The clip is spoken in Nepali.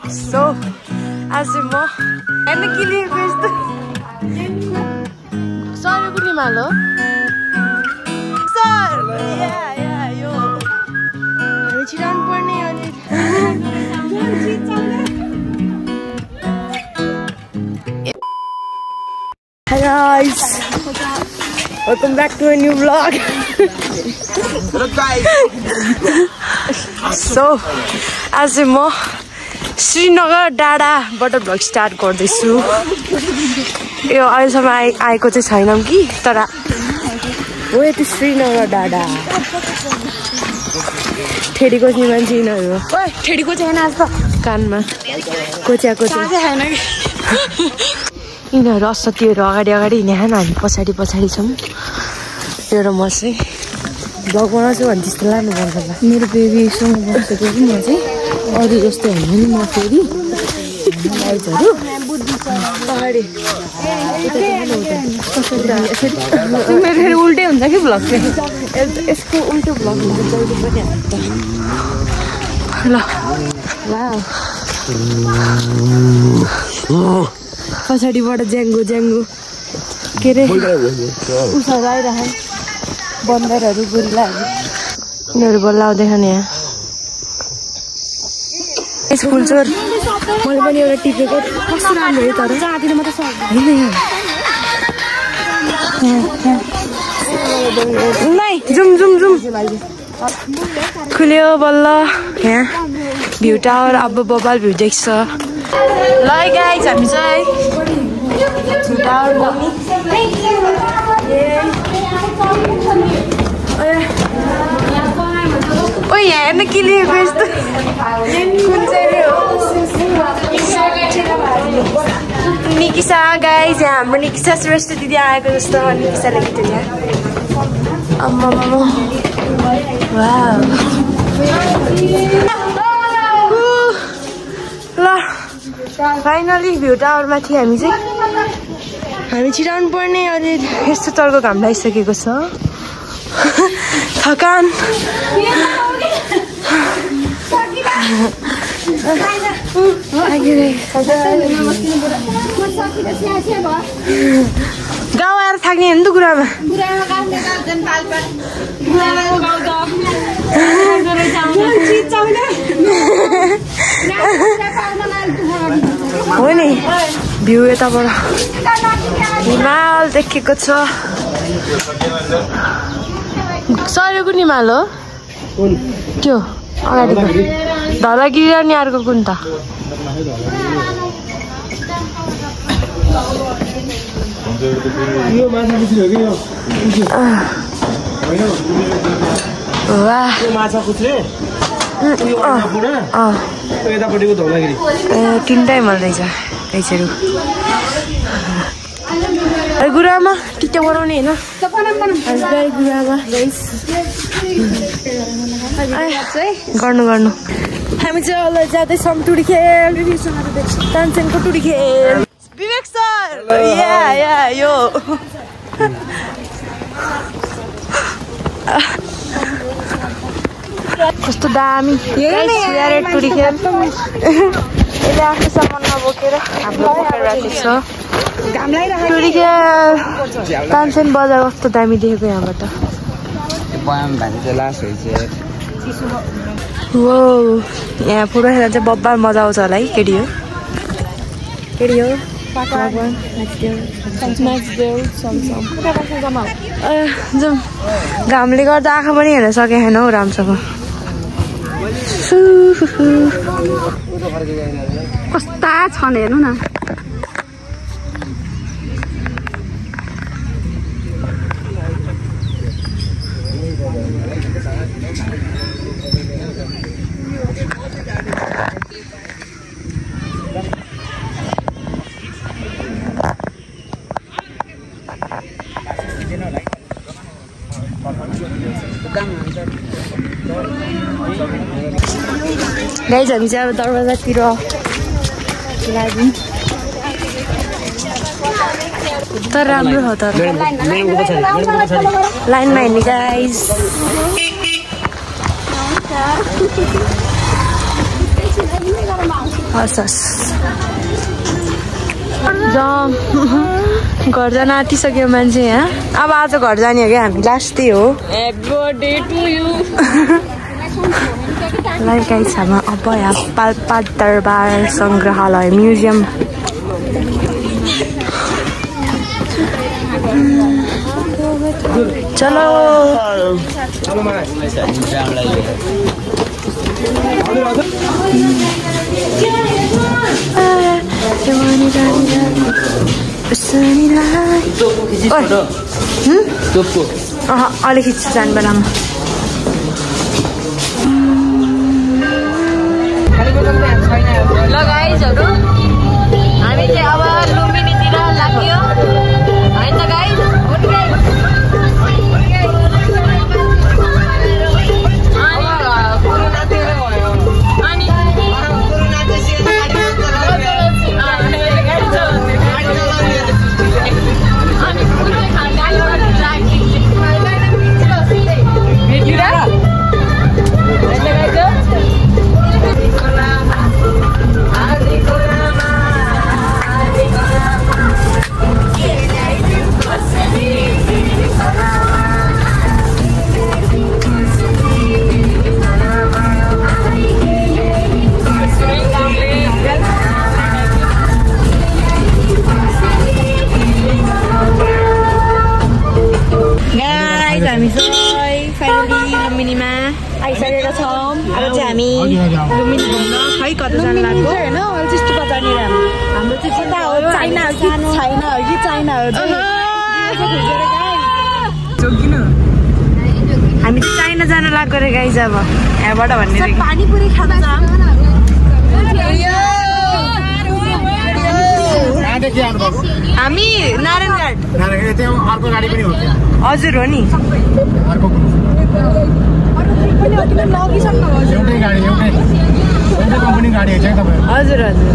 So, आज म हैन के लिएको यस्तो सर कुनै मालो सर या यो हामी छिराउनु पर्ने अनि Hi guys, welcome back to a new vlog. So, आज म श्रीनगर डाँडाबाट भ्लग स्टार्ट गर्दैछु। यो अहिलेसम्म आएको चाहिँ छैनौँ कि तर हो यति श्रीनगर डाँडा ठेडी खोज्ने मान्छे यिनीहरू ठेडी खोजेन आज त कानमा कोच्याको यिनीहरू असत्यहरू अगाडि हिँडेन हामी पछाडि छौँ यो र म चाहिँ भ्लग बनाउँछु भने त्यस्तो लानु पर्दैन मेरो बेबीसँग बसेको कि म चाहिँ अरू जस्तो होइन नि म फेरि लाइटहरू अगाडि मेरो फेरि उल्टै हुन्छ कि भ्लग चाहिँ यसको उल्टो भ्लग हुन्छ जहिले पनि ल पछाडिबाट ज्याङ्गो के अरे उसहरू आइरहन् बन्दरहरू गोरिलाहरू यिनीहरू बल्ल आउँदैछ नि यहाँ स्कुल चोर मैले पनि एउटा टिपेको कस्तो राम्रो हो तर जाँदिन म त होइन यहाँ जुम खुल्यो बल्ल यहाँ भ्यू टावर अब बबाल भ्यू देख्छ ल गाइस हामी चाहिँ भ्यू टावर ओ यहाँ हेर्न के लिएको यस्तो कुन चाहिँ हो निकिसा गाइस यहाँ हाम्रो निकिसा श्रेष्ठ दिदी आएको जस्तो निकिसाले गीत यहाँ ल फाइनली भ्यू टावरमा थियौँ हामी चाहिँ हामी छिराउनु पर्ने अहिले यस्तो तर्को घाम लागिसकेको छ थकान गाउँ आएर थाक्ने होइन त गुरामा हो नि भ्यू यताबाट हिमाल देखेको छ सर कुन हिमाल हो त्यो अगाडिको धौलागिरी र नि अर्को कुन त तिनटै मल रहेछ रहेछहरू गुरामा टिकटक बनाउने होइन गुरामा गर्नु हामी चाहिँ अहिले जाँदैछौँ टुडीखेल तानसेनको टुडीखेल विवेक सर या यो कस्तो दामी टुडीखेल यसले आफ्नो सामान नबोकेर हाम्रो बोकेर राखेको छ टुडीखेल तानसेन बजार कस्तो दामी देखेको यहाँबाट हो यहाँ पुरा खेल्दा चाहिँ बब्बाल मजा आउँछ होला है केडी हो जाउँ घामले गर्दा आँखा पनि हेर्न सके छैन हौ राम्रोसँग कस्ता छन् हेर्नु न गाइस हामी चाहिँ अब दरवाजातिर लाग्यौँ तर राम्रो हो तर लाइनमा हिँड्ने गाइस हस् हस् घर जान आँटिसक्यो मान्छे यहाँ। अब आज घर जाने हो क्या हामी, लास्टै हो। गाइसमा अब यहाँ पाल्पा दरबार सङ्ग्रहालय म्युजियम। चलो अलि खिच्छ जाने बेलामा। ल गाइजहरु हामी चाहिँ अब लुम्बिनीतिर लाग्यो हैन त गाइज। हामी चाहिँ फाइनली लुम्बिनीमा आइसकेका छौँ। अब चाहिँ हामी लुम्बिनी घुम्न खै कता जानु लाग्यो होइन। त्यस्तो कतानिर हाम्रो चाहिँ कता हो, चाइना हो कि चाइना हो कि चाइना हो हामी चाहिँ चाइना जान लाग्यो रे गाइज। अब यहाँबाट भन्ने पानीपुरी खान्छ हामी नारायणघाट। अर्को गाडी पनि हो हजुर हो नि। हजुर हजुर